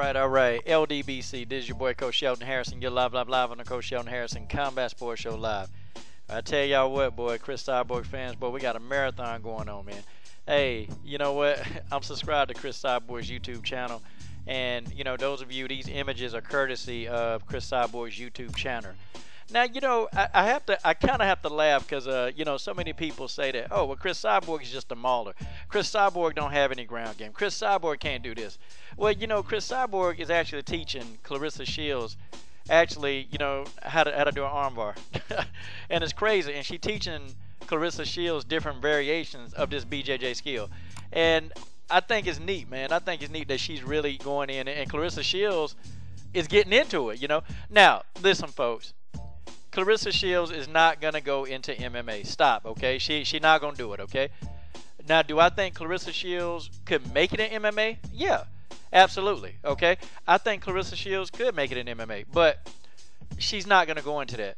All right. LDBC, this is your boy Coach Shelton Harrison. You're live on the Coach Shelton Harrison Combat Sports Show live. I tell y'all what, boy, Cris Cyborg fans, boy, we got a marathon going on, man. Hey, you know what? I'm subscribed to Cris Cyborg's YouTube channel. And, you know, those of you, these images are courtesy of Cris Cyborg's YouTube channel. Now, you know, I kind of have to laugh because, you know, so many people say that, oh, well, Cris Cyborg is just a mauler. Cris Cyborg don't have any ground game. Cris Cyborg can't do this. Well, you know, Cris Cyborg is actually teaching Claressa Shields, actually, you know, how to do an armbar. And it's crazy. And she's teaching Claressa Shields different variations of this BJJ skill. And I think it's neat, man. I think it's neat that she's really going in, and Claressa Shields is getting into it, you know. Now, listen, folks. Claressa Shields is not going to go into MMA. Stop, okay? She's not going to do it, okay? Now, do I think Claressa Shields could make it in MMA? Yeah, absolutely, okay? I think Claressa Shields could make it in MMA, but she's not going to go into that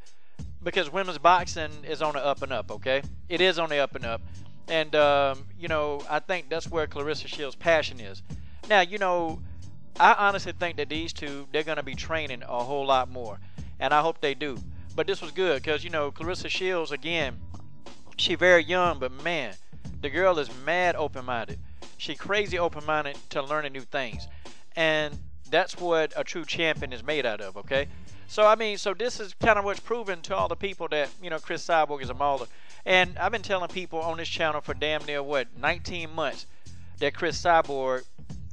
because women's boxing is on the up and up, okay? It is on the up and up. And, you know, I think that's where Claressa Shields' passion is. Now, you know, I honestly think that these two, they're going to be training a whole lot more, and I hope they do. But this was good because, you know, Claressa Shields, again, she very young, but man, the girl is mad open-minded. She crazy open-minded to learning new things. And that's what a true champion is made out of, okay? So, I mean, so this is kind of what's proven to all the people that, you know, Cris Cyborg is a mauler. And I've been telling people on this channel for damn near, 19 months that Cris Cyborg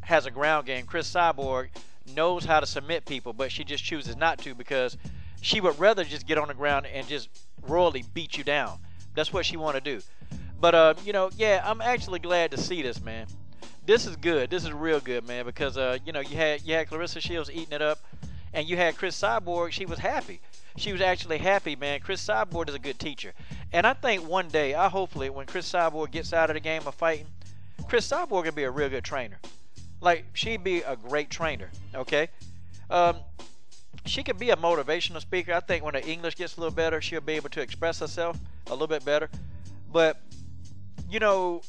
has a ground game. Cris Cyborg knows how to submit people, but she just chooses not to because she would rather just get on the ground and just royally beat you down. That's what she want to do. But, you know, yeah, I'm actually glad to see this, man. This is good. This is real good, man, because, you know, you had Claressa Shields eating it up, and you had Cris Cyborg. She was happy. She was actually happy, man. Cris Cyborg is a good teacher. And I think one day, hopefully, when Cris Cyborg gets out of the game of fighting, Cris Cyborg can be a real good trainer. Like, she'd be a great trainer, okay? She could be a motivational speaker. I think when her English gets a little better, she'll be able to express herself a little bit better. But, you know,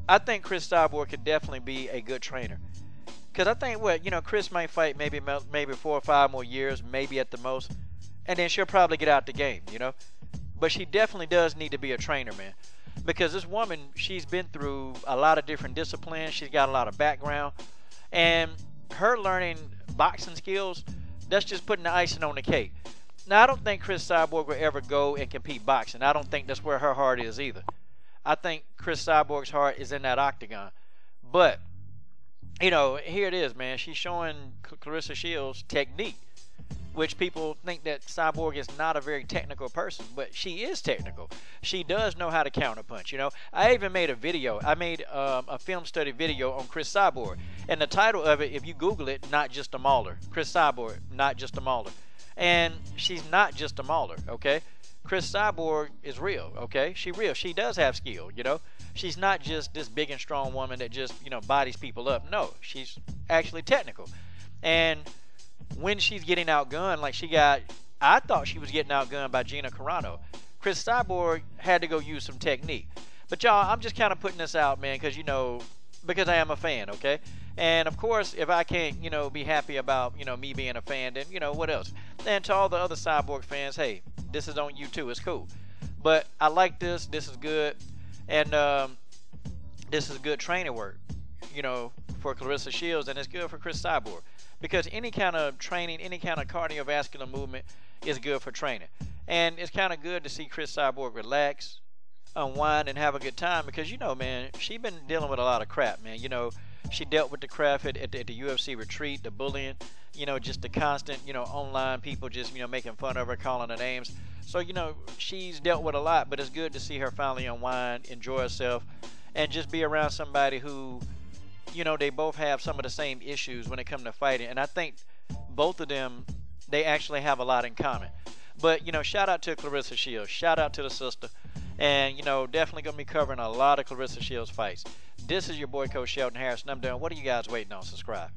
I think Cris Cyborg could definitely be a good trainer. Because I think, you know, Cris might fight maybe 4 or 5 more years, maybe at the most. And then she'll probably get out the game, you know. But she definitely does need to be a trainer, man. Because this woman, she's been through a lot of different disciplines. She's got a lot of background. And her learning boxing skills, that's just putting the icing on the cake. Now, I don't think Cris Cyborg will ever go and compete boxing. I don't think that's where her heart is either. I think Cris Cyborg's heart is in that octagon. But, you know, here it is, man. She's showing Claressa Shields technique, which people think that Cyborg is not a very technical person, but she is technical. She does know how to counterpunch, you know. I even made a video. I made a film study video on Cris Cyborg. And the title of it, if you Google it, Not Just a Mauler. Cris Cyborg, Not Just a Mauler. And she's not just a mauler, okay? Cris Cyborg is real, okay? She's real. She does have skill, you know. She's not just this big and strong woman that just, you know, bodies people up. No, she's actually technical. And when she's getting outgunned, like I thought she was getting outgunned by Gina Carano. Cris Cyborg had to go use some technique. But y'all, I'm just kind of putting this out, man, because, you know, because I am a fan, okay? And, of course, if I can't, you know, be happy about, you know, me being a fan, then, you know, what else? And to all the other Cyborg fans, hey, this is on you too. It's cool. But I like this. This is good. And this is good training work, you know, for Claressa Shields, and it's good for Cris Cyborg. Because any kind of training, any kind of cardiovascular movement is good for training. And it's kind of good to see Cris Cyborg relax, unwind, and have a good time. Because, you know, man, she's been dealing with a lot of crap, man. You know, she dealt with the crap at the UFC retreat, the bullying, you know, just the constant, you know, online people just, you know, making fun of her, calling her names. So, you know, she's dealt with a lot, but it's good to see her finally unwind, enjoy herself, and just be around somebody who, you know, they both have some of the same issues when it comes to fighting. And I think both of them, they actually have a lot in common. But, you know, shout out to Claressa Shields. Shout out to the sister. And, you know, definitely going to be covering a lot of Claressa Shields fights. This is your boy, Coach Shelton Harrison. I'm done. What are you guys waiting on? Subscribe.